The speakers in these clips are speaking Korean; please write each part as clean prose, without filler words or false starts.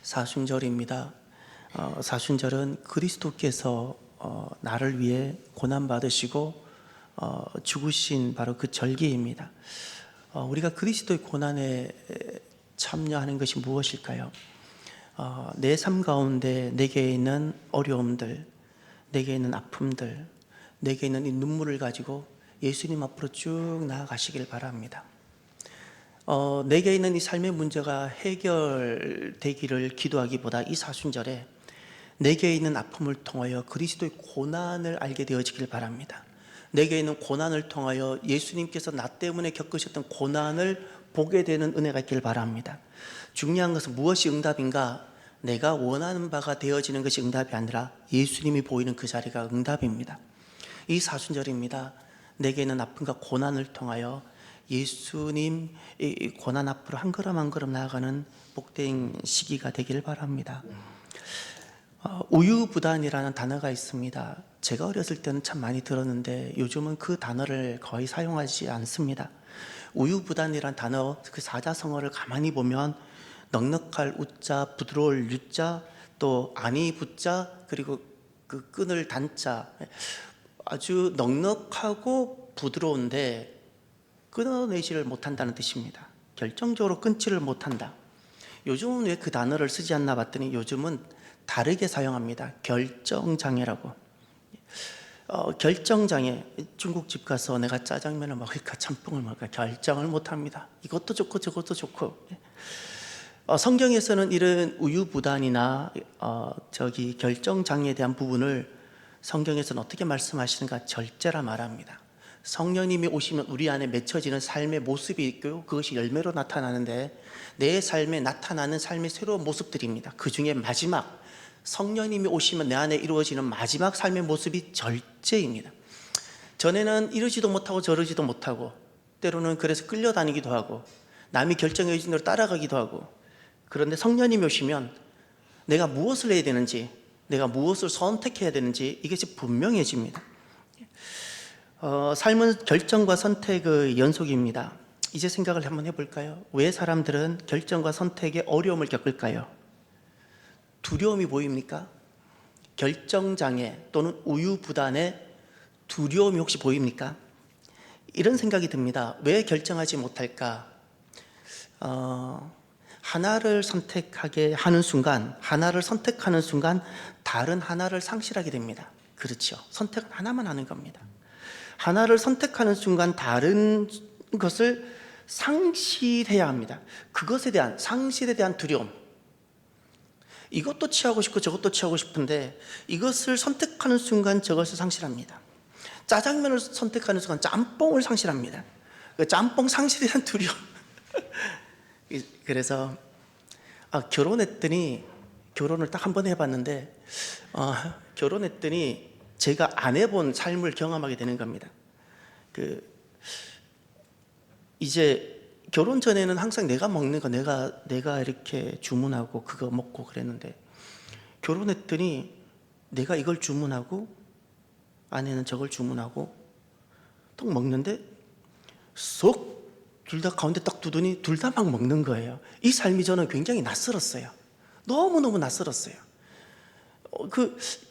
사순절입니다. 사순절은 그리스도께서 나를 위해 고난받으시고 죽으신 바로 그 절기입니다. 우리가 그리스도의 고난에 참여하는 것이 무엇일까요? 내 삶 가운데 내게 있는 어려움들, 내게 있는 아픔들, 내게 있는 이 눈물을 가지고 예수님 앞으로 쭉 나아가시길 바랍니다. 내게 있는 이 삶의 문제가 해결되기를 기도하기보다 이 사순절에 내게 있는 아픔을 통하여 그리스도의 고난을 알게 되어지길 바랍니다. 내게 있는 고난을 통하여 예수님께서 나 때문에 겪으셨던 고난을 보게 되는 은혜가 있길 바랍니다. 중요한 것은 무엇이 응답인가? 내가 원하는 바가 되어지는 것이 응답이 아니라 예수님이 보이는 그 자리가 응답입니다. 이 사순절입니다. 내게 있는 아픔과 고난을 통하여 예수님 이 고난 앞으로 한 걸음 한 걸음 나아가는 복된 시기가 되기를 바랍니다. 우유부단이라는 단어가 있습니다. 제가 어렸을 때는 참 많이 들었는데 요즘은 그 단어를 거의 사용하지 않습니다. 우유부단이라는 단어, 그 사자성어를 가만히 보면 넉넉할 우자, 부드러울 유자, 또 아니 부자, 그리고 그 끈을 단자, 아주 넉넉하고 부드러운데 끊어내지를 못한다는 뜻입니다. 결정적으로 끊지를 못한다. 요즘은 왜 그 단어를 쓰지 않나 봤더니 요즘은 다르게 사용합니다. 결정장애라고. 결정장애. 중국집 가서 내가 짜장면을 먹을까 짬뽕을 먹을까 결정을 못합니다. 이것도 좋고 저것도 좋고. 성경에서는 이런 우유부단이나 결정장애에 대한 부분을 성경에서는 어떻게 말씀하시는가? 절제라 말합니다. 성령님이 오시면 우리 안에 맺혀지는 삶의 모습이 있고 그것이 열매로 나타나는데 내 삶에 나타나는 삶의 새로운 모습들입니다. 그 중에 마지막 성령님이 오시면 내 안에 이루어지는 마지막 삶의 모습이 절제입니다. 전에는 이러지도 못하고 저러지도 못하고 때로는 그래서 끌려다니기도 하고 남이 결정해 준 대로 따라가기도 하고, 그런데 성령님이 오시면 내가 무엇을 해야 되는지, 내가 무엇을 선택해야 되는지 이것이 분명해집니다. 삶은 결정과 선택의 연속입니다. 이제 생각을 한번 해볼까요? 왜 사람들은 결정과 선택에 어려움을 겪을까요? 두려움이 보입니까? 결정장애 또는 우유부단에 두려움이 혹시 보입니까? 이런 생각이 듭니다. 왜 결정하지 못할까? 하나를 선택하는 순간 다른 하나를 상실하게 됩니다. 그렇죠. 선택은 하나만 하는 겁니다. 하나를 선택하는 순간 다른 것을 상실해야 합니다. 그것에 대한 상실에 대한 두려움. 이것도 취하고 싶고 저것도 취하고 싶은데 이것을 선택하는 순간 저것을 상실합니다. 짜장면을 선택하는 순간 짬뽕을 상실합니다. 그 짬뽕 상실에 대한 두려움. 그래서 결혼을 딱 한 번 해봤는데 결혼했더니 제가 안 해본 삶을 경험하게 되는 겁니다. 이제 결혼 전에는 항상 내가 먹는 거 내가 이렇게 주문하고 그거 먹고 그랬는데 결혼했더니 내가 이걸 주문하고 아내는 저걸 주문하고 또 먹는데 쏙 둘 다 가운데 딱 두더니 둘 다 막 먹는 거예요. 이 삶이 저는 굉장히 낯설었어요. 너무너무 낯설었어요.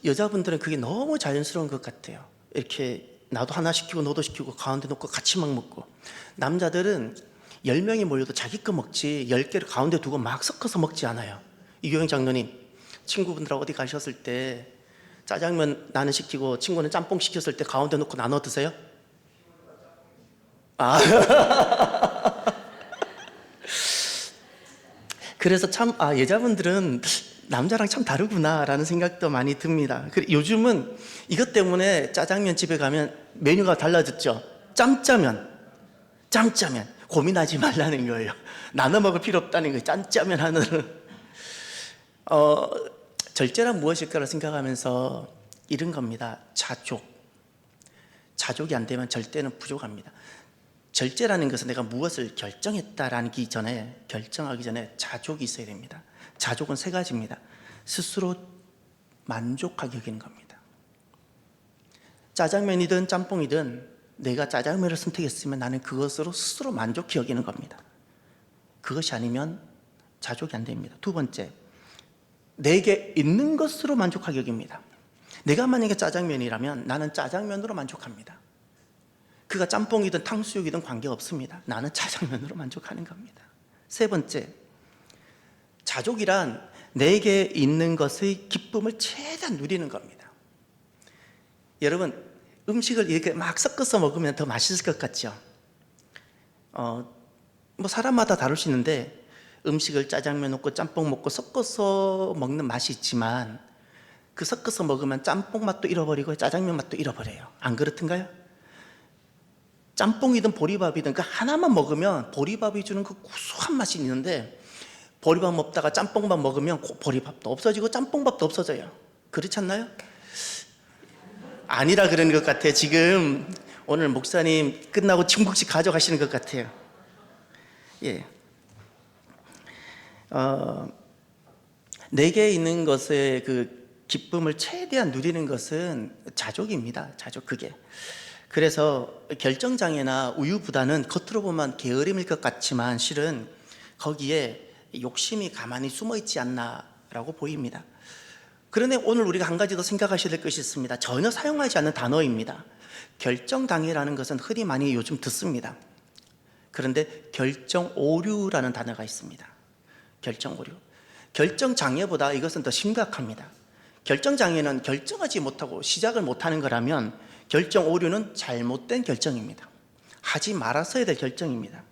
여자분들은 그게 너무 자연스러운 것 같아요. 이렇게 나도 하나 시키고 너도 시키고 가운데 놓고 같이 막 먹고. 남자들은 10명이 모여도 자기 거 먹지 10개를 가운데 두고 막 섞어서 먹지 않아요. 이교영 장로님, 친구분들하고 어디 가셨을 때 짜장면 나는 시키고 친구는 짬뽕 시켰을 때 가운데 놓고 나눠 드세요? 그래서 참 여자분들은 남자랑 참 다르구나라는 생각도 많이 듭니다. 요즘은 이것 때문에 짜장면 집에 가면 메뉴가 달라졌죠. 짬짜면 고민하지 말라는 거예요. 나눠 먹을 필요 없다는 거예요. 짬짜면 하나는. 절제란 무엇일까를 생각하면서 이런 겁니다. 자족이 안 되면 절대는 부족합니다. 절제라는 것은 내가 무엇을 결정하기 전에 자족이 있어야 됩니다. 자족은 3가지입니다. 스스로 만족하게 여기는 겁니다. 짜장면이든 짬뽕이든 내가 짜장면을 선택했으면 나는 그것으로 스스로 만족해 여기는 겁니다. 그것이 아니면 자족이 안 됩니다. 2번째, 내게 있는 것으로 만족하게 여깁니다. 내가 만약에 짜장면이라면 나는 짜장면으로 만족합니다. 그가 짬뽕이든 탕수육이든 관계없습니다. 나는 짜장면으로 만족하는 겁니다. 세 번째, 자족이란 내게 있는 것의 기쁨을 최대한 누리는 겁니다. 여러분, 음식을 이렇게 막 섞어서 먹으면 더 맛있을 것 같죠? 뭐 사람마다 다를 수 있는데 음식을 짜장면 먹고 짬뽕 먹고 섞어서 먹는 맛이 있지만 그 섞어서 먹으면 짬뽕 맛도 잃어버리고 짜장면 맛도 잃어버려요. 안 그렇던가요? 짬뽕이든 보리밥이든 그 하나만 먹으면 보리밥이 주는 그 구수한 맛이 있는데 보리밥 먹다가 짬뽕밥 먹으면 보리밥도 없어지고 짬뽕밥도 없어져요. 그렇지 않나요? 아니라 그러는 것 같아요. 지금 오늘 목사님 끝나고 중국식 가져가시는 것 같아요. 예. 내게 있는 것의 그 기쁨을 최대한 누리는 것은 자족입니다. 자족, 그게. 그래서 결정장애나 우유부단은 겉으로 보면 게으름일 것 같지만 실은 거기에 욕심이 가만히 숨어 있지 않나라고 보입니다. 그런데 오늘 우리가 한 가지 더 생각하셔야 될 것이 있습니다. 전혀 사용하지 않는 단어입니다. 결정장애라는 것은 흔히 많이 요즘 듣습니다. 그런데 결정오류라는 단어가 있습니다. 결정오류. 결정장애보다 이것은 더 심각합니다. 결정장애는 결정하지 못하고 시작을 못하는 거라면 결정오류는 잘못된 결정입니다. 하지 말았어야 될 결정입니다.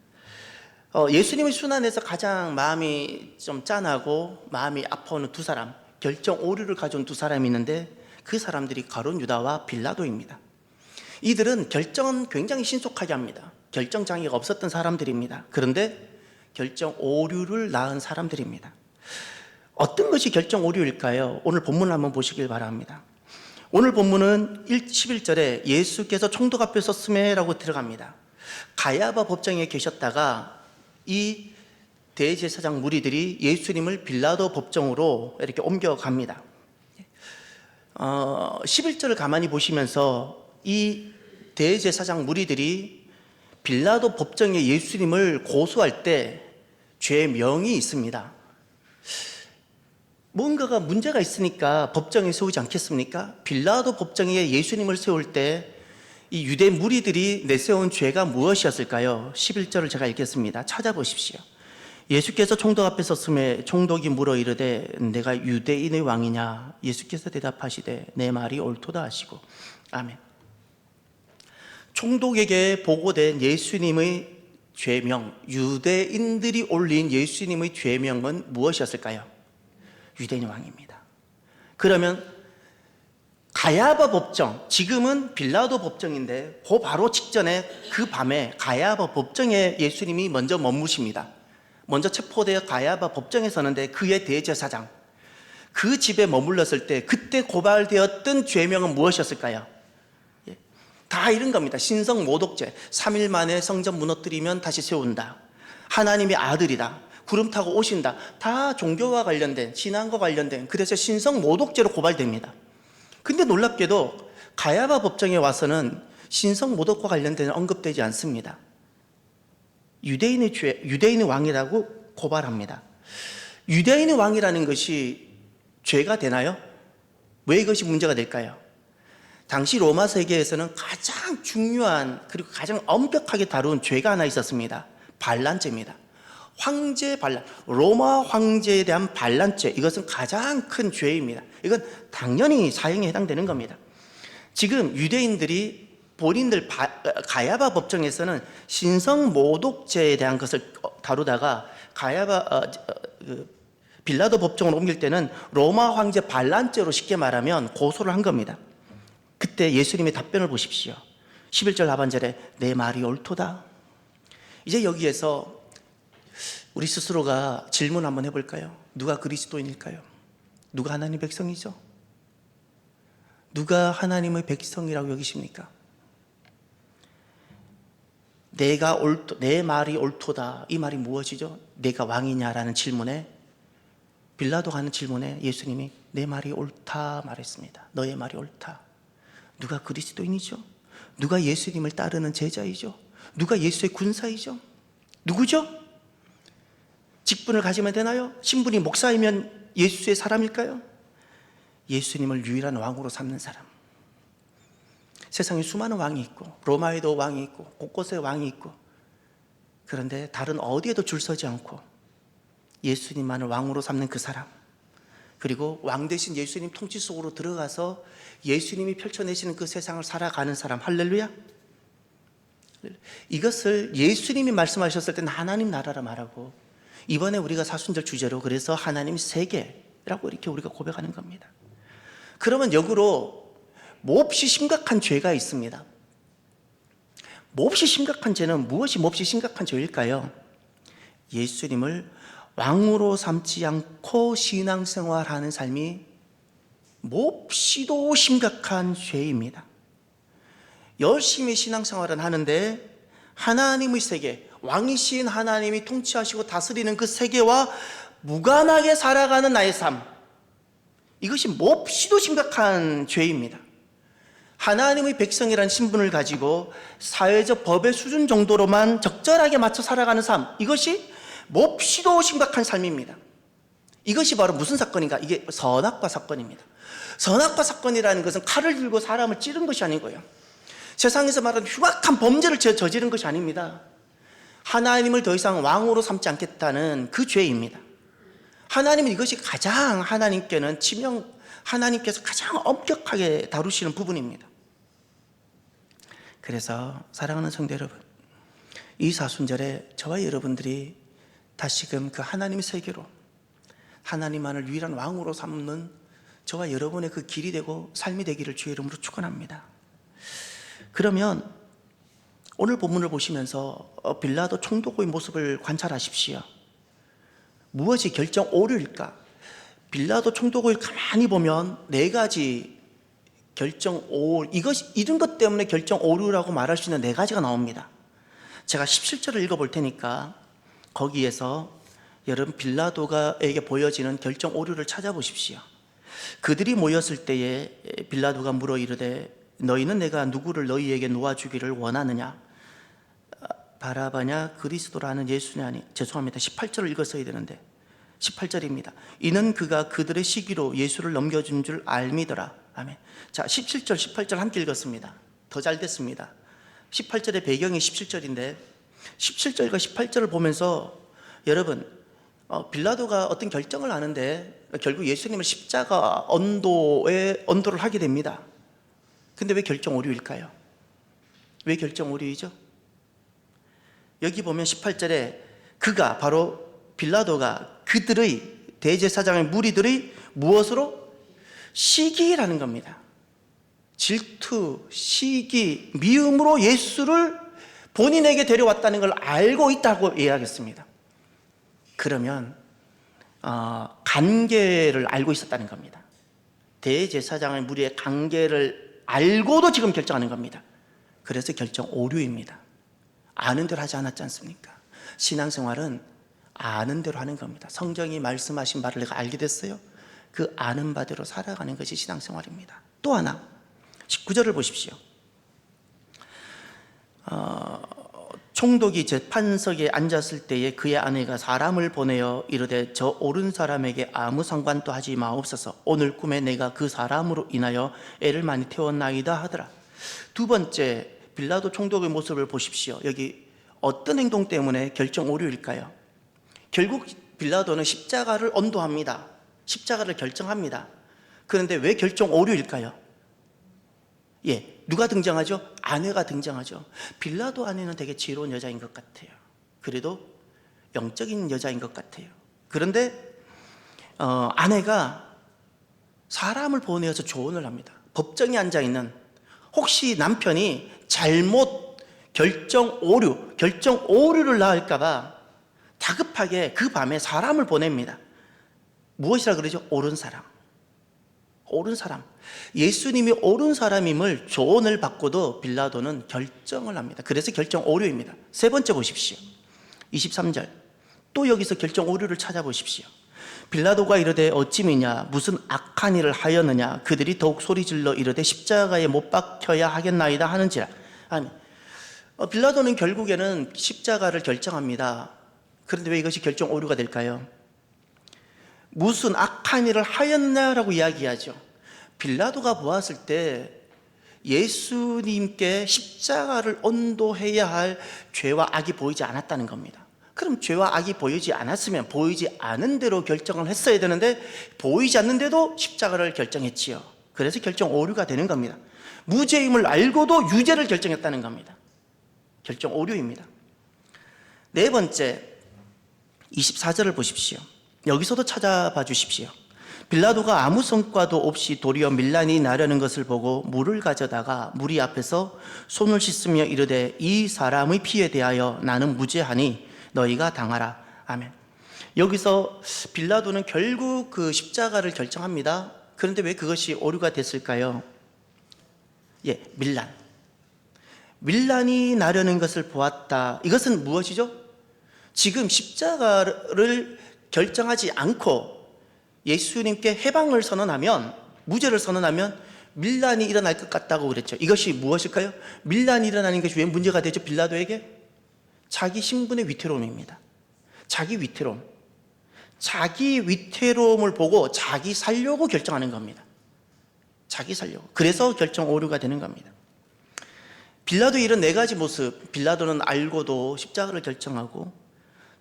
예수님의 순환에서 가장 마음이 좀 짠하고 마음이 아파오는 두 사람, 결정오류를 가져온 두 사람이 있는데 그 사람들이 가룟 유다와 빌라도입니다. 이들은 결정은 굉장히 신속하게 합니다. 결정장애가 없었던 사람들입니다. 그런데 결정오류를 낳은 사람들입니다. 어떤 것이 결정오류일까요? 오늘 본문을 한번 보시길 바랍니다. 오늘 본문은 11절에 예수께서 총독 앞에 섰음에라고 들어갑니다. 가야바 법정에 계셨다가 이 대제사장 무리들이 예수님을 빌라도 법정으로 이렇게 옮겨갑니다. 11절을 가만히 보시면서 이 대제사장 무리들이 빌라도 법정에 예수님을 고소할 때 죄명이 있습니다. 뭔가가 문제가 있으니까 법정에 세우지 않겠습니까? 빌라도 법정에 예수님을 세울 때 이 유대 무리들이 내세운 죄가 무엇이었을까요? 11절을 제가 읽겠습니다. 찾아보십시오. 예수께서 총독 앞에 섰음에 총독이 물어 이르되 내가 유대인의 왕이냐? 예수께서 대답하시되 내 말이 옳도다 하시고. 아멘. 총독에게 보고된 예수님의 죄명, 유대인들이 올린 예수님의 죄명은 무엇이었을까요? 유대인 왕입니다. 그러면 가야바 법정, 지금은 빌라도 법정인데 그 바로 직전에 그 밤에 가야바 법정에 예수님이 먼저 머무십니다. 먼저 체포되어 가야바 법정에 서는데 그의 대제사장, 그 집에 머물렀을 때 그때 고발되었던 죄명은 무엇이었을까요? 다 이런 겁니다. 신성 모독죄, 3일 만에 성전 무너뜨리면 다시 세운다, 하나님의 아들이다, 구름 타고 오신다, 다 종교와 관련된, 신앙과 관련된, 그래서 신성 모독죄로 고발됩니다. 근데 놀랍게도 가야바 법정에 와서는 신성 모독과 관련된 언급되지 않습니다. 유대인의 죄, 유대인의 왕이라고 고발합니다. 유대인의 왕이라는 것이 죄가 되나요? 왜 이것이 문제가 될까요? 당시 로마 세계에서는 가장 중요한 그리고 가장 엄격하게 다룬 죄가 하나 있었습니다. 반란죄입니다. 황제 반란, 로마 황제에 대한 반란죄, 이것은 가장 큰 죄입니다. 이건 당연히 사형에 해당되는 겁니다. 지금 유대인들이 본인들 가야바 법정에서는 신성 모독죄에 대한 것을 다루다가 빌라도 법정으로 옮길 때는 로마 황제 반란죄로 쉽게 말하면 고소를 한 겁니다. 그때 예수님의 답변을 보십시오. 11절 하반절에 내 말이 옳도다. 이제 여기에서 우리 스스로가 질문 한번 해볼까요? 누가 그리스도인일까요? 누가 하나님의 백성이죠? 누가 하나님의 백성이라고 여기십니까? 내 말이 옳도다, 이 말이 무엇이죠? 내가 왕이냐라는 질문에, 빌라도가 하는 질문에 예수님이 내 말이 옳다 말했습니다. 너의 말이 옳다. 누가 그리스도인이죠? 누가 예수님을 따르는 제자이죠? 누가 예수의 군사이죠? 누구죠? 직분을 가지면 되나요? 신분이 목사이면 예수의 사람일까요? 예수님을 유일한 왕으로 삼는 사람. 세상에 수많은 왕이 있고 로마에도 왕이 있고 곳곳에 왕이 있고, 그런데 다른 어디에도 줄 서지 않고 예수님만을 왕으로 삼는 그 사람, 그리고 왕 대신 예수님 통치 속으로 들어가서 예수님이 펼쳐내시는 그 세상을 살아가는 사람. 할렐루야. 이것을 예수님이 말씀하셨을 때는 하나님 나라라 말하고, 이번에 우리가 사순절 주제로 그래서 하나님 세계라고 이렇게 우리가 고백하는 겁니다. 그러면 역으로 몹시 심각한 죄가 있습니다. 몹시 심각한 죄는 무엇이 몹시 심각한 죄일까요? 예수님을 왕으로 삼지 않고 신앙생활하는 삶이 몹시도 심각한 죄입니다. 열심히 신앙생활은 하는데 하나님의 세계, 왕이신 하나님이 통치하시고 다스리는 그 세계와 무관하게 살아가는 나의 삶, 이것이 몹시도 심각한 죄입니다. 하나님의 백성이라는 신분을 가지고 사회적 법의 수준 정도로만 적절하게 맞춰 살아가는 삶, 이것이 몹시도 심각한 삶입니다. 이것이 바로 무슨 사건인가? 이게 선악과 사건입니다. 선악과 사건이라는 것은 칼을 들고 사람을 찌른 것이 아니고요, 세상에서 말하는 흉악한 범죄를 저지른 것이 아닙니다. 하나님을 더 이상 왕으로 삼지 않겠다는 그 죄입니다. 하나님은 이것이 가장 하나님께서 가장 엄격하게 다루시는 부분입니다. 그래서 사랑하는 성도 여러분, 이 사순절에 저와 여러분들이 다시금 그 하나님의 세계로 하나님만을 유일한 왕으로 삼는 저와 여러분의 그 길이 되고 삶이 되기를 주의 이름으로 축원합니다. 그러면 오늘 본문을 보시면서 빌라도 총독의 모습을 관찰하십시오. 무엇이 결정 오류일까? 빌라도 총독을 가만히 보면 네 가지 결정 오류, 이런 것 때문에 결정 오류라고 말할 수 있는 네 가지가 나옵니다. 제가 17절을 읽어볼 테니까 거기에서 여러분 빌라도가에게 보여지는 결정 오류를 찾아보십시오. 그들이 모였을 때에 빌라도가 물어 이르되 너희는 내가 누구를 너희에게 놓아주기를 원하느냐? 바라바냐 그리스도라는 예수냐? 아니, 죄송합니다. 18절을 읽었어야 되는데 18절입니다. 이는 그가 그들의 시기로 예수를 넘겨준 줄 알미더라. 아멘. 자, 17절 18절 함께 읽었습니다. 더 잘 됐습니다. 18절의 배경이 17절인데 17절과 18절을 보면서 여러분, 빌라도가 어떤 결정을 하는데 결국 예수님을 십자가 언도를 하게 됩니다. 근데 왜 결정 오류일까요? 왜 결정 오류이죠? 여기 보면 18절에 그가, 바로 빌라도가 그들의 대제사장의 무리들의 무엇으로? 시기라는 겁니다. 질투, 시기, 미움으로 예수를 본인에게 데려왔다는 걸 알고 있다고 이해하겠습니다. 그러면 관계를 알고 있었다는 겁니다. 대제사장의 무리의 관계를 알고도 지금 결정하는 겁니다. 그래서 결정 오류입니다. 아는 대로 하지 않았지 않습니까? 신앙생활은 아는 대로 하는 겁니다. 성경이 말씀하신 바를 내가 알게 됐어요. 그 아는 바대로 살아가는 것이 신앙생활입니다. 또 하나 19절을 보십시오. 총독이 재판석에 앉았을 때에 그의 아내가 사람을 보내어 이르되 저 옳은 사람에게 아무 상관도 하지 마옵소서. 오늘 꿈에 내가 그 사람으로 인하여 애를 많이 태웠나이다 하더라. 두 번째, 빌라도 총독의 모습을 보십시오. 여기 어떤 행동 때문에 결정 오류일까요? 결국 빌라도는 십자가를 언도합니다. 십자가를 결정합니다. 그런데 왜 결정 오류일까요? 누가 등장하죠? 아내가 등장하죠. 빌라도 아내는 되게 지혜로운 여자인 것 같아요. 그래도 영적인 여자인 것 같아요. 그런데 아내가 사람을 보내어서 조언을 합니다. 법정에 앉아있는, 혹시 남편이 잘못 결정 오류를 낳을까 봐 다급하게 그 밤에 사람을 보냅니다. 무엇이라 그러죠? 옳은 사람. 예수님이 옳은 사람임을 조언을 받고도 빌라도는 결정을 합니다. 그래서 결정 오류입니다. 세 번째 보십시오. 23절. 또 여기서 결정 오류를 찾아보십시오. 빌라도가 이르되 어찌미냐 무슨 악한 일을 하였느냐? 그들이 더욱 소리질러 이르되 십자가에 못 박혀야 하겠나이다 하는지라. 아니, 빌라도는 결국에는 십자가를 결정합니다. 그런데 왜 이것이 결정 오류가 될까요? 무슨 악한 일을 하였냐라고 이야기하죠. 빌라도가 보았을 때 예수님께 십자가를 언도해야 할 죄와 악이 보이지 않았다는 겁니다. 그럼 죄와 악이 보이지 않았으면 보이지 않은 대로 결정을 했어야 되는데 보이지 않는데도 십자가를 결정했지요. 그래서 결정 오류가 되는 겁니다. 무죄임을 알고도 유죄를 결정했다는 겁니다. 결정 오류입니다. 네 번째, 24절을 보십시오. 여기서도 찾아봐 주십시오. 빌라도가 아무 성과도 없이 도리어 밀란이 나려는 것을 보고 물을 가져다가 무리 앞에서 손을 씻으며 이르되 이 사람의 피에 대하여 나는 무죄하니 너희가 당하라. 아멘. 여기서 빌라도는 결국 그 십자가를 결정합니다. 그런데 왜 그것이 오류가 됐을까요? 밀란이 나려는 것을 보았다. 이것은 무엇이죠? 지금 십자가를 결정하지 않고 예수님께 해방을 선언하면, 무죄를 선언하면 밀란이 일어날 것 같다고 그랬죠. 이것이 무엇일까요? 밀란이 일어나는 것이 왜 문제가 되죠? 빌라도에게? 자기 신분의 위태로움입니다. 자기 위태로움. 자기 위태로움을 보고 자기 살려고 결정하는 겁니다. 자기 살려고. 그래서 결정 오류가 되는 겁니다. 빌라도의 이런 네 가지 모습, 빌라도는 알고도 십자가를 결정하고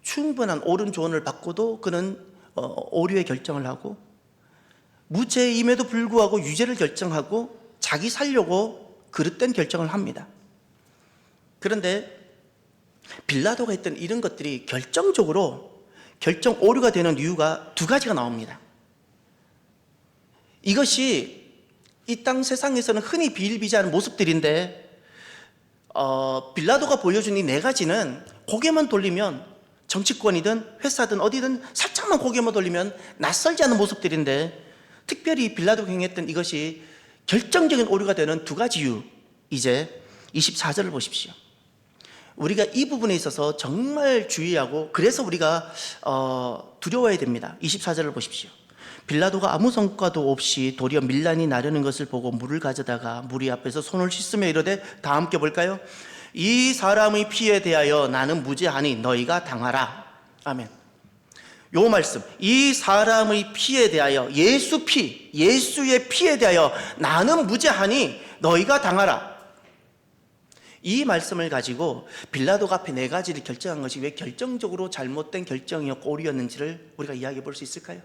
충분한 옳은 조언을 받고도 그는 오류의 결정을 하고, 무죄임에도 불구하고 유죄를 결정하고 자기 살려고 그릇된 결정을 합니다. 그런데 빌라도가 했던 이런 것들이 결정적으로 결정 오류가 되는 이유가 두 가지가 나옵니다. 이것이 이 땅 세상에서는 흔히 비일비재하는 모습들인데 빌라도가 보여준 이 네 가지는 고개만 돌리면, 정치권이든 회사든 어디든 살짝만 고개만 돌리면 낯설지 않은 모습들인데, 특별히 빌라도가 행했던 이것이 결정적인 오류가 되는 두 가지 이유. 이제 24절을 보십시오. 우리가 이 부분에 있어서 정말 주의하고, 그래서 우리가 두려워야 됩니다. 24절을 보십시오. 빌라도가 아무 성과도 없이 도리어 밀란이 나려는 것을 보고 물을 가져다가 무리 앞에서 손을 씻으며 이르되, 다 함께 볼까요? 이 사람의 피에 대하여 나는 무죄하니 너희가 당하라. 아멘. 요 말씀, 이 사람의 피에 대하여, 예수 피, 예수의 피에 대하여 나는 무죄하니 너희가 당하라. 이 말씀을 가지고 빌라도가 앞에 네 가지를 결정한 것이 왜 결정적으로 잘못된 결정이었고 오류였는지를 우리가 이야기해 볼 수 있을까요?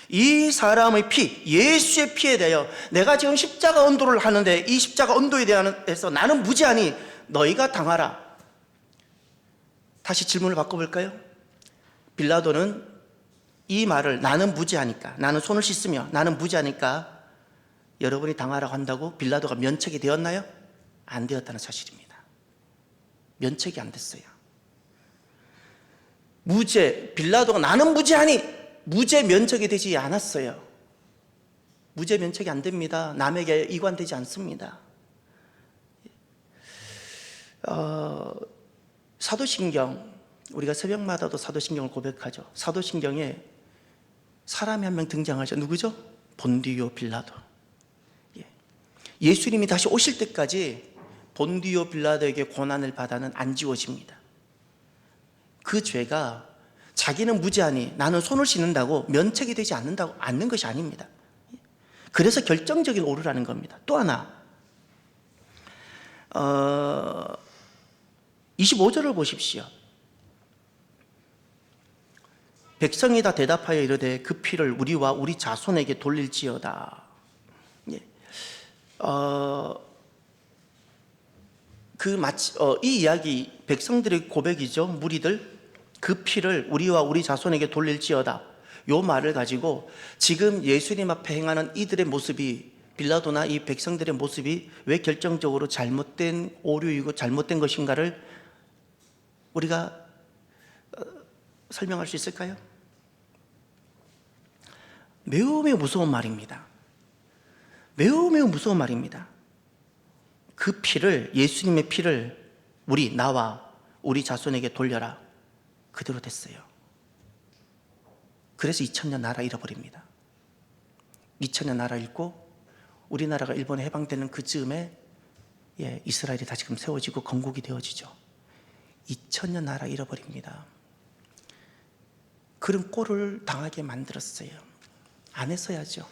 이 사람의 피, 예수의 피에 대하여 내가 지금 십자가 언도를 하는데 이 십자가 언도에 대해서 나는 무죄하니 너희가 당하라. 다시 질문을 바꿔볼까요? 빌라도는 이 말을, 나는 무죄하니까, 나는 손을 씻으며 나는 무죄하니까 여러분이 당하라고 한다고 빌라도가 면책이 되었나요? 안 되었다는 사실입니다. 면책이 안 됐어요. 빌라도가 나는 무죄하니 무죄 면책이 되지 않았어요. 무죄 면책이 안 됩니다. 남에게 이관되지 않습니다. 사도신경, 우리가 새벽마다도 사도신경을 고백하죠. 사도신경에 사람이 한 명 등장하죠. 누구죠? 본디오 빌라도. 예수님이 다시 오실 때까지 본디오 빌라도에게 고난을 받아는 안 지워집니다. 그 죄가 자기는 무죄하니 나는 손을 씻는다고 면책이 되지 않는 것이 아닙니다. 그래서 결정적인 오류라는 겁니다. 또 하나, 25절을 보십시오. 백성이 다 대답하여 이르되 그 피를 우리와 우리 자손에게 돌릴지어다. 이 이야기, 백성들의 고백이죠. 무리들, 그 피를 우리와 우리 자손에게 돌릴지어다. 요 말을 가지고 지금 예수님 앞에 행하는 이들의 모습이, 빌라도나 이 백성들의 모습이 왜 결정적으로 잘못된 오류이고 잘못된 것인가를 우리가 설명할 수 있을까요? 매우 매우 무서운 말입니다. 매우 매우 무서운 말입니다. 그 피를, 예수님의 피를 나와 우리 자손에게 돌려라. 그대로 됐어요. 그래서 2000년 나라 잃어버립니다. 2000년 나라 잃고 우리나라가 일본에 해방되는 그 즈음에 이스라엘이 다시금 세워지고 건국이 되어지죠. 2000년 나라 잃어버립니다. 그런 꼴을 당하게 만들었어요. 안 했어야죠.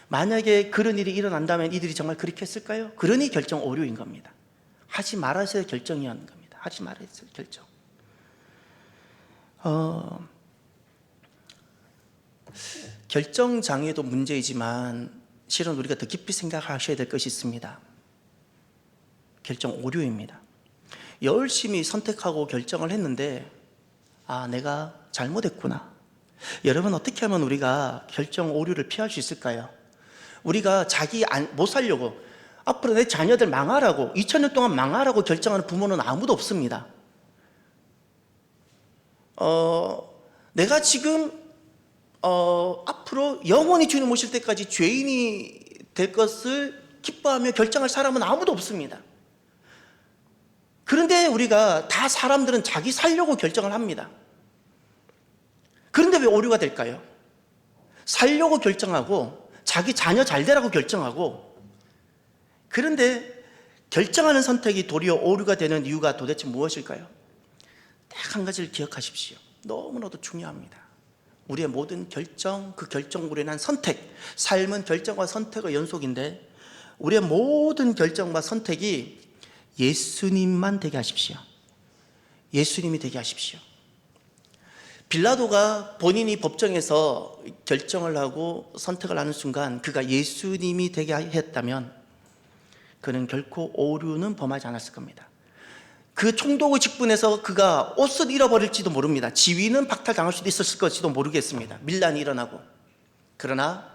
만약에 그런 일이 일어난다면 이들이 정말 그렇게 했을까요? 그러니 결정 오류인 겁니다. 하지 말아야 할 결정이었는 겁니다. 하지 말아야 할 결정. 결정 장애도 문제이지만 실은 우리가 더 깊이 생각하셔야 될 것이 있습니다. 결정 오류입니다. 열심히 선택하고 결정을 했는데 내가 잘못했구나. 여러분, 어떻게 하면 우리가 결정 오류를 피할 수 있을까요? 우리가 자기 못 살려고, 앞으로 내 자녀들 망하라고, 2000년 동안 망하라고 결정하는 부모는 아무도 없습니다. 내가 지금 앞으로 영원히 주님 오실 때까지 죄인이 될 것을 기뻐하며 결정할 사람은 아무도 없습니다. 그런데 우리가 다 사람들은 자기 살려고 결정을 합니다. 그런데 왜 오류가 될까요? 살려고 결정하고 자기 자녀 잘 되라고 결정하고, 그런데 결정하는 선택이 도리어 오류가 되는 이유가 도대체 무엇일까요? 딱 한 가지를 기억하십시오. 너무나도 중요합니다. 우리의 모든 결정, 그 결정으로 인한 선택, 삶은 결정과 선택의 연속인데 우리의 모든 결정과 선택이 예수님만 되게 하십시오. 예수님이 되게 하십시오. 빌라도가 본인이 법정에서 결정을 하고 선택을 하는 순간 그가 예수님이 되게 했다면 그는 결코 오류는 범하지 않았을 겁니다. 그 총독의 직분에서 그가 옷을 잃어버릴지도 모릅니다. 지위는 박탈당할 수도 있었을 것일지도 모르겠습니다. 밀란이 일어나고. 그러나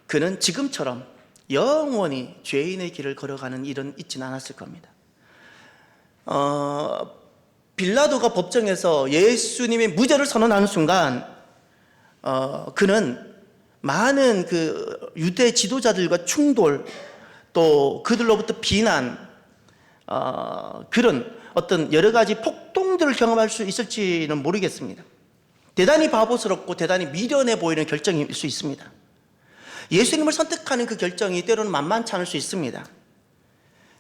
그는 지금처럼 영원히 죄인의 길을 걸어가는 일은 있지는 않았을 겁니다. 빌라도가 법정에서 예수님의 무죄를 선언하는 순간 그는 많은 그 유대 지도자들과 충돌, 또 그들로부터 비난, 그런 어떤 여러 가지 폭동들을 경험할 수 있을지는 모르겠습니다. 대단히 바보스럽고 대단히 미련해 보이는 결정일 수 있습니다. 예수님을 선택하는 그 결정이 때로는 만만치 않을 수 있습니다.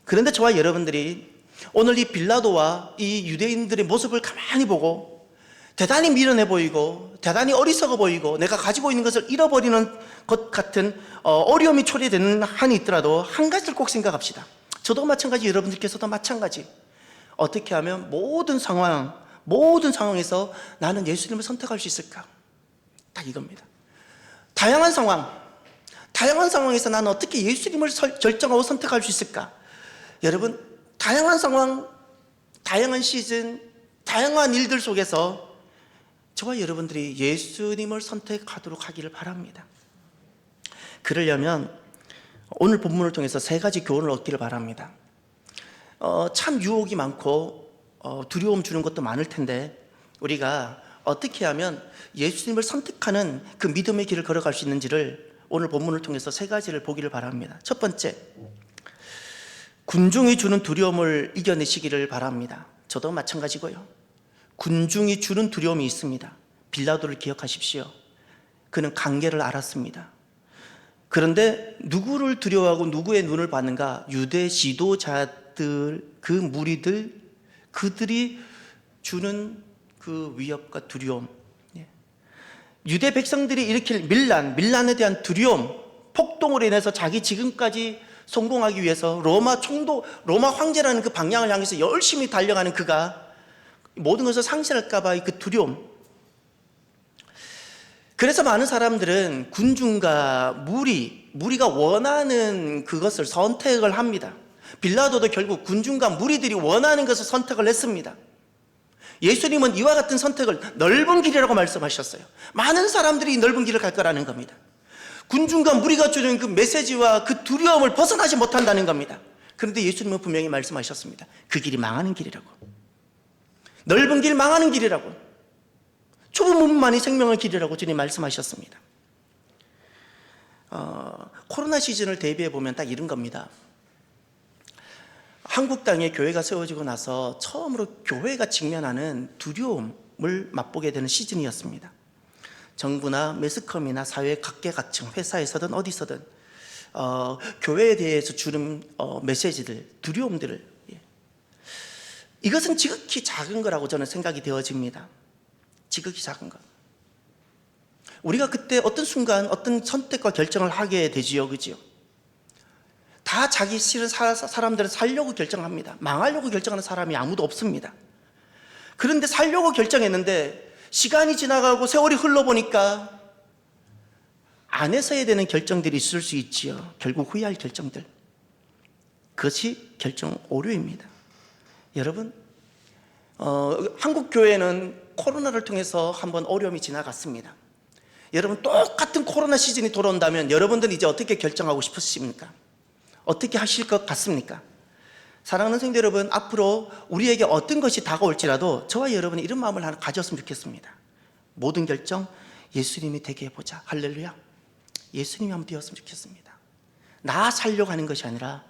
그런데 저와 여러분들이 오늘 이 빌라도와 이 유대인들의 모습을 가만히 보고 대단히 미련해 보이고 대단히 어리석어 보이고 내가 가지고 있는 것을 잃어버리는 것 같은 어려움이 초래되는 한이 있더라도 한 가지를 꼭 생각합시다. 저도 마찬가지, 여러분들께서도 마찬가지. 어떻게 하면 모든 상황에서 나는 예수님을 선택할 수 있을까? 딱 이겁니다. 다양한 상황에서 나는 어떻게 예수님을 결정하고 선택할 수 있을까? 여러분, 다양한 상황, 다양한 시즌, 다양한 일들 속에서 저와 여러분들이 예수님을 선택하도록 하기를 바랍니다. 그러려면 오늘 본문을 통해서 세 가지 교훈을 얻기를 바랍니다. 참 유혹이 많고 두려움 주는 것도 많을 텐데 우리가 어떻게 하면 예수님을 선택하는 그 믿음의 길을 걸어갈 수 있는지를 오늘 본문을 통해서 세 가지를 보기를 바랍니다. 첫 번째, 군중이 주는 두려움을 이겨내시기를 바랍니다. 저도 마찬가지고요. 군중이 주는 두려움이 있습니다. 빌라도를 기억하십시오. 그는 관계를 알았습니다. 그런데 누구를 두려워하고 누구의 눈을 받는가? 유대 지도자들, 그 무리들, 그들이 주는 그 위협과 두려움, 유대 백성들이 일으킬 밀란에 대한 두려움, 폭동으로 인해서 자기 지금까지 성공하기 위해서 로마 황제라는 그 방향을 향해서 열심히 달려가는 그가 모든 것을 상실할까 봐의 그 두려움. 그래서 많은 사람들은 군중과 무리가 원하는 그것을 선택을 합니다. 빌라도도 결국 군중과 무리들이 원하는 것을 선택을 했습니다. 예수님은 이와 같은 선택을 넓은 길이라고 말씀하셨어요. 많은 사람들이 넓은 길을 갈 거라는 겁니다. 군중과 무리가 주는 그 메시지와 그 두려움을 벗어나지 못한다는 겁니다. 그런데 예수님은 분명히 말씀하셨습니다. 그 길이 망하는 길이라고. 넓은 길, 망하는 길이라고. 좁은 문만이 생명의 길이라고 주님 말씀하셨습니다. 코로나 시즌을 대비해 보면 딱 이런 겁니다. 한국 땅에 교회가 세워지고 나서 처음으로 교회가 직면하는 두려움을 맛보게 되는 시즌이었습니다. 정부나 매스컴이나 사회 각계각층, 회사에서든 어디서든 교회에 대해서 주는 메시지들, 두려움들을, 이것은 지극히 작은 거라고 저는 생각이 되어집니다. 지극히 작은 것. 우리가 그때 어떤 순간 어떤 선택과 결정을 하게 되지요, 그지요? 다 자기 싫은 사람들은 살려고 결정합니다. 망하려고 결정하는 사람이 아무도 없습니다. 그런데 살려고 결정했는데 시간이 지나가고 세월이 흘러보니까 안 했어야 되는 결정들이 있을 수 있지요. 결국 후회할 결정들. 그것이 결정 오류입니다. 여러분, 한국 교회는 코로나를 통해서 한번 어려움이 지나갔습니다. 여러분, 똑같은 코로나 시즌이 돌아온다면 여러분들은 이제 어떻게 결정하고 싶으십니까? 어떻게 하실 것 같습니까? 사랑하는 성도 여러분, 앞으로 우리에게 어떤 것이 다가올지라도 저와 여러분이 이런 마음을 하나 가졌으면 좋겠습니다. 모든 결정 예수님이 되게 해보자. 할렐루야. 예수님이 한번 되었으면 좋겠습니다. 나 살려고 하는 것이 아니라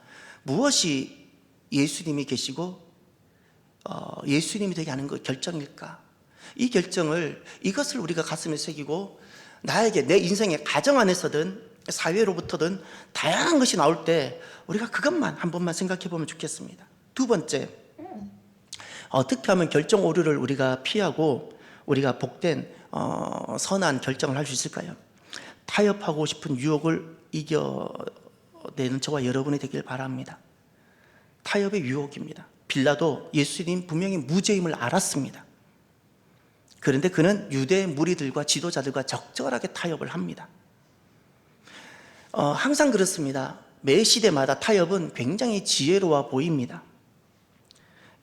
무엇이 예수님이 계시고 예수님이 되게 하는 것 결정일까? 이 결정을, 이것을 우리가 가슴에 새기고 나에게 내 인생의 가정 안에서든 사회로부터든 다양한 것이 나올 때 우리가 그것만 한 번만 생각해 보면 좋겠습니다. 두 번째, 어떻게 하면 결정 오류를 우리가 피하고 우리가 복된 선한 결정을 할 수 있을까요? 타협하고 싶은 유혹을 이겨내는 저와 여러분이 되길 바랍니다. 타협의 유혹입니다. 빌라도 예수님 분명히 무죄임을 알았습니다. 그런데 그는 유대 무리들과 지도자들과 적절하게 타협을 합니다. 항상 그렇습니다. 매 시대마다 타협은 굉장히 지혜로워 보입니다.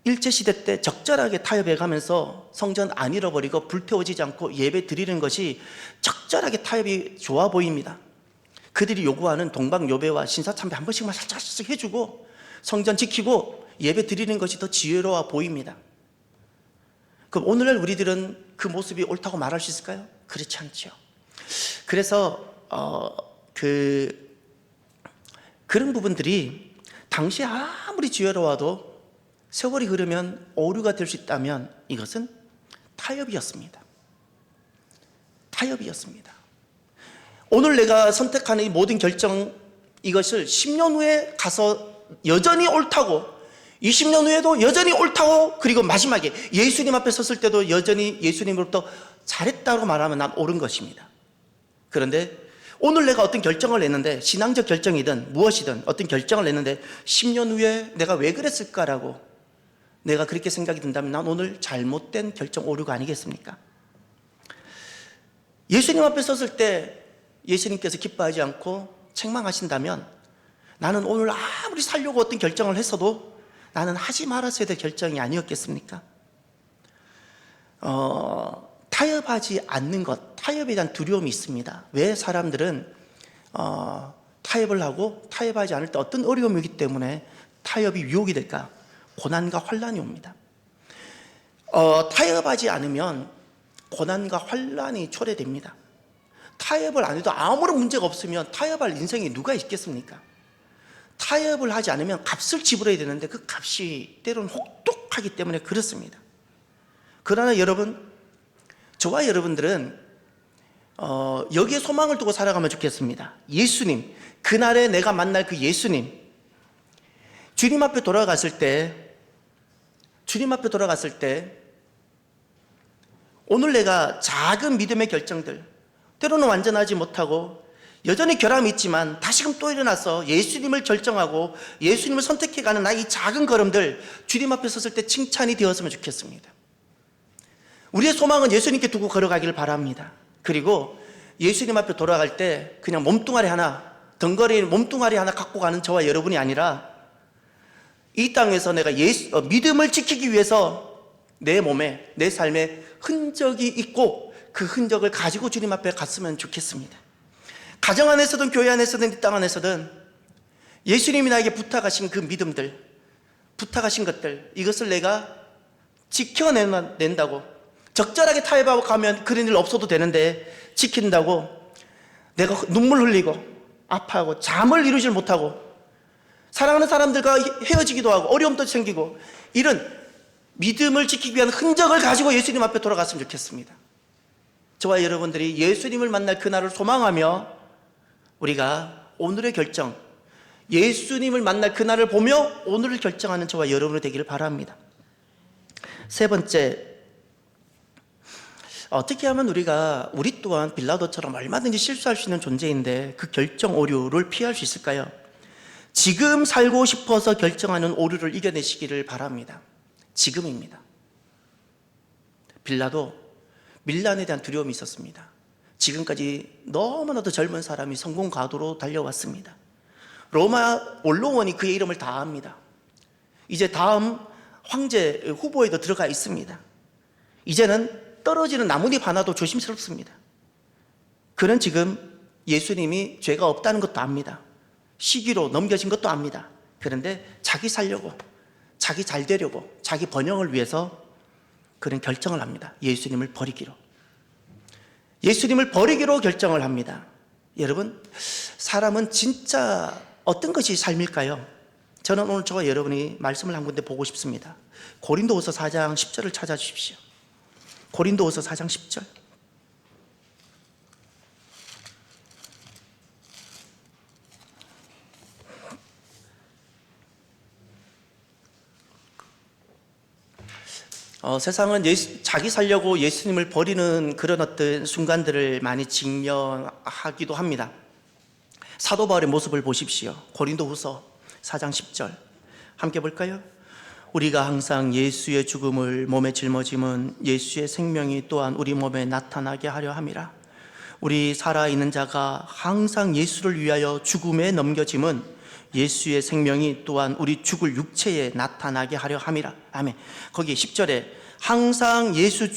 일제시대 때 적절하게 타협해 가면서 성전 안 잃어버리고 불태워지지 않고 예배 드리는 것이 적절하게 타협이 좋아 보입니다. 그들이 요구하는 동방요배와 신사참배 한 번씩만 살짝씩 해주고 성전 지키고 예배 드리는 것이 더 지혜로워 보입니다. 그럼 오늘날 우리들은 그 모습이 옳다고 말할 수 있을까요? 그렇지 않죠. 그래서 그런 부분들이 당시에 아무리 지혜로워도 세월이 흐르면 오류가 될 수 있다면 이것은 타협이었습니다. 타협이었습니다. 오늘 내가 선택하는 이 모든 결정, 이것을 10년 후에 가서 여전히 옳다고, 20년 후에도 여전히 옳다고, 그리고 마지막에 예수님 앞에 섰을 때도 여전히 예수님으로부터 잘했다고 말하면 난 옳은 것입니다. 그런데 오늘 내가 어떤 결정을 냈는데, 신앙적 결정이든 무엇이든 어떤 결정을 냈는데 10년 후에 내가 왜 그랬을까라고 내가 그렇게 생각이 든다면 난 오늘 잘못된 결정 오류가 아니겠습니까? 예수님 앞에 섰을 때 예수님께서 기뻐하지 않고 책망하신다면 나는 오늘 아무리 살려고 어떤 결정을 했어도 나는 하지 말았어야 될 결정이 아니었겠습니까? 타협하지 않는 것, 타협에 대한 두려움이 있습니다. 왜 사람들은 타협을 하고 타협하지 않을 때 어떤 어려움이 있기 때문에 타협이 유혹이 될까? 고난과 환난이 옵니다. 타협하지 않으면 고난과 환난이 초래됩니다. 타협을 안 해도 아무런 문제가 없으면 타협할 인생이 누가 있겠습니까? 타협을 하지 않으면 값을 지불해야 되는데 그 값이 때로는 혹독하기 때문에 그렇습니다. 그러나 여러분, 저와 여러분들은 여기에 소망을 두고 살아가면 좋겠습니다. 예수님, 그날에 내가 만날 그 예수님, 주님 앞에 돌아갔을 때 오늘 내가 작은 믿음의 결정들, 때로는 완전하지 못하고 여전히 결함이 있지만 다시금 또 일어나서 예수님을 결정하고 예수님을 선택해가는 나의 작은 걸음들, 주님 앞에 섰을 때 칭찬이 되었으면 좋겠습니다. 우리의 소망은 예수님께 두고 걸어가기를 바랍니다. 그리고 예수님 앞에 돌아갈 때 그냥 몸뚱아리 하나, 덩거리는 몸뚱아리 하나 갖고 가는 저와 여러분이 아니라 이 땅에서 내가 믿음을 지키기 위해서 내 몸에, 내 삶에 흔적이 있고 그 흔적을 가지고 주님 앞에 갔으면 좋겠습니다. 가정 안에서든 교회 안에서든 이 땅 안에서든 예수님이 나에게 부탁하신 그 믿음들, 부탁하신 것들, 이것을 내가 지켜낸다고, 적절하게 타협하고 가면 그런 일 없어도 되는데 지킨다고 내가 눈물 흘리고 아파하고 잠을 이루질 못하고 사랑하는 사람들과 헤어지기도 하고 어려움도 생기고 이런 믿음을 지키기 위한 흔적을 가지고 예수님 앞에 돌아갔으면 좋겠습니다. 저와 여러분들이 예수님을 만날 그날을 소망하며 우리가 오늘의 결정, 예수님을 만날 그날을 보며 오늘을 결정하는 저와 여러분이 되기를 바랍니다. 세 번째, 어떻게 하면 우리 또한 빌라도처럼 얼마든지 실수할 수 있는 존재인데 그 결정 오류를 피할 수 있을까요? 지금 살고 싶어서 결정하는 오류를 이겨내시기를 바랍니다. 지금입니다. 빌라도 밀란에 대한 두려움이 있었습니다. 지금까지 너무나도 젊은 사람이 성공 가도로 달려왔습니다. 로마 원로원이 그의 이름을 다 압니다. 이제 다음 황제 후보에도 들어가 있습니다. 이제는 떨어지는 나뭇잎 하나도 조심스럽습니다. 그는 지금 예수님이 죄가 없다는 것도 압니다. 시기로 넘겨진 것도 압니다. 그런데 자기 살려고, 자기 잘 되려고, 자기 번영을 위해서 그는 결정을 합니다. 예수님을 버리기로. 예수님을 버리기로 결정을 합니다. 여러분, 사람은 진짜 어떤 것이 삶일까요? 저는 오늘 저와 여러분이 말씀을 한 군데 보고 싶습니다. 고린도후서 4장 10절을 찾아주십시오. 고린도후서 4장 10절. 세상은 자기 살려고 예수님을 버리는 그런 어떤 순간들을 많이 직면하기도 합니다. 사도 바울의 모습을 보십시오. 고린도후서 4장 10절 함께 볼까요? 우리가 항상 예수의 죽음을 몸에 짊어짐은 예수의 생명이 또한 우리 몸에 나타나게 하려 함이라. 우리 살아있는 자가 항상 예수를 위하여 죽음에 넘겨짐은 예수의 생명이 또한 우리 죽을 육체에 나타나게 하려 함이라. 아멘. 거기 10절에 항상 예수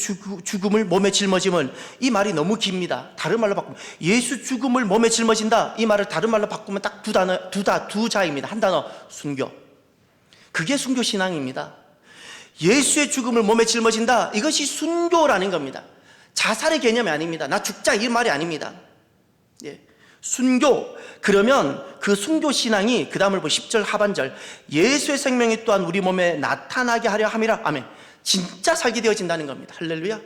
죽음을 몸에 짊어짐은, 이 말이 너무 깁니다. 다른 말로 바꾸면 예수 죽음을 몸에 짊어진다, 이 말을 다른 말로 바꾸면 딱 두 자입니다. 한 단어, 순교. 그게 순교 신앙입니다. 예수의 죽음을 몸에 짊어진다, 이것이 순교라는 겁니다. 자살의 개념이 아닙니다. 나 죽자 이 말이 아닙니다. 예. 순교, 그러면 그 순교 신앙이 그 다음을 10절 하반절, 예수의 생명이 또한 우리 몸에 나타나게 하려 함이라. 아멘. 진짜 살게 되어진다는 겁니다. 할렐루야.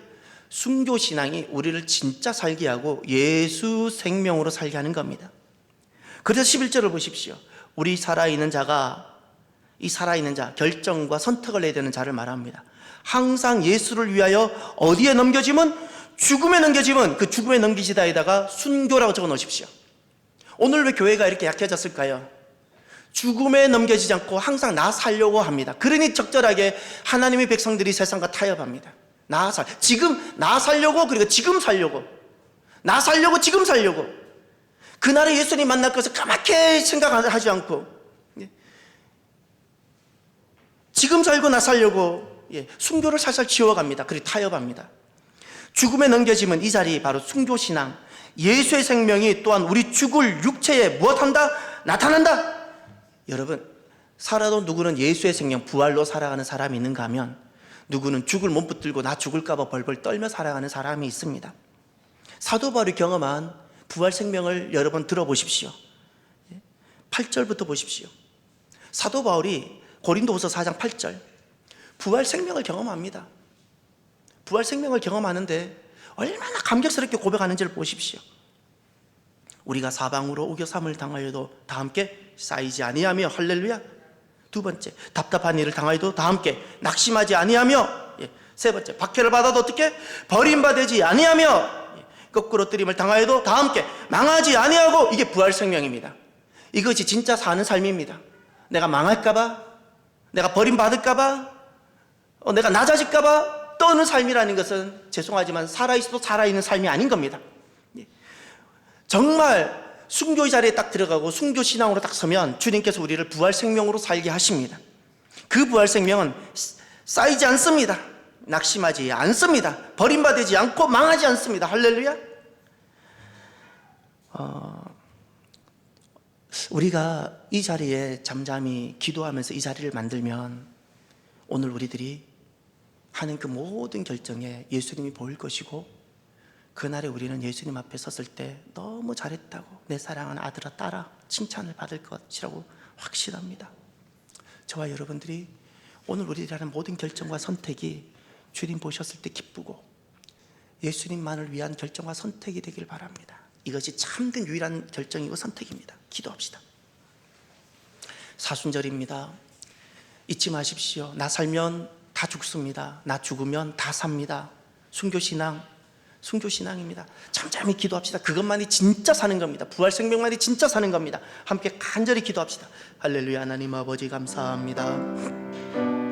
순교 신앙이 우리를 진짜 살게 하고 예수 생명으로 살게 하는 겁니다. 그래서 11절을 보십시오. 우리 살아있는 자가, 이 살아있는 자, 결정과 선택을 해야 되는 자를 말합니다. 항상 예수를 위하여 어디에 넘겨짐은, 죽음에 넘겨짐은, 그 죽음에 넘기지다에다가 순교라고 적어 놓으십시오. 오늘 왜 교회가 이렇게 약해졌을까요? 죽음에 넘겨지지 않고 항상 나 살려고 합니다. 그러니 적절하게 하나님의 백성들이 세상과 타협합니다. 지금 나 살려고, 그리고 지금 살려고, 나 살려고, 지금 살려고. 그날에 예수님 만날 것을 까맣게 생각하지 않고, 지금 살고 나 살려고, 순교를 살살 지워갑니다. 그리고 타협합니다. 죽음에 넘겨지면 이 자리 바로 순교신앙, 예수의 생명이 또한 우리 죽을 육체에 무엇한다? 나타난다. 여러분, 살아도 누구는 예수의 생명, 부활로 살아가는 사람이 있는가 하면, 누구는 죽을 몸 붙들고 나 죽을까 봐 벌벌 떨며 살아가는 사람이 있습니다. 사도 바울이 경험한 부활 생명을 여러 번 들어보십시오. 8절부터 보십시오. 사도 바울이 고린도후서 4장 8절, 부활 생명을 경험합니다. 부활 생명을 경험하는데 얼마나 감격스럽게 고백하는지를 보십시오. 우리가 사방으로 우겨삼을 당하여도 다 함께 쌓이지 아니하며, 할렐루야. 두 번째, 답답한 일을 당하여도 다 함께 낙심하지 아니하며, 세 번째, 박해를 받아도 어떻게 버림받지 아니하며, 거꾸로 뜨림을 당하여도 다 함께 망하지 아니하고. 이게 부활 생명입니다. 이것이 진짜 사는 삶입니다. 내가 망할까봐, 내가 버림받을까봐, 내가 낮아질까봐 떠는 삶이라는 것은 죄송하지만 살아있어도 살아있는 삶이 아닌 겁니다. 정말 순교의 자리에 딱 들어가고 순교 신앙으로 딱 서면 주님께서 우리를 부활 생명으로 살게 하십니다. 그 부활 생명은 쌓이지 않습니다. 낙심하지 않습니다. 버림받지 않고 망하지 않습니다. 할렐루야. 우리가 이 자리에 잠잠히 기도하면서 이 자리를 만들면 오늘 우리들이 하는 그 모든 결정에 예수님이 보일 것이고, 그날에 우리는 예수님 앞에 섰을 때 너무 잘했다고, 내 사랑하는 아들아 딸아 칭찬을 받을 것이라고 확신합니다. 저와 여러분들이 오늘 우리들이 하는 모든 결정과 선택이 주님 보셨을 때 기쁘고 예수님만을 위한 결정과 선택이 되길 바랍니다. 이것이 참된 유일한 결정이고 선택입니다. 기도합시다. 사순절입니다. 잊지 마십시오. 나 살면 다 죽습니다. 나 죽으면 다 삽니다. 순교신앙, 순교신앙입니다. 잠잠히 기도합시다. 그것만이 진짜 사는 겁니다. 부활 생명만이 진짜 사는 겁니다. 함께 간절히 기도합시다. 할렐루야. 하나님 아버지 감사합니다.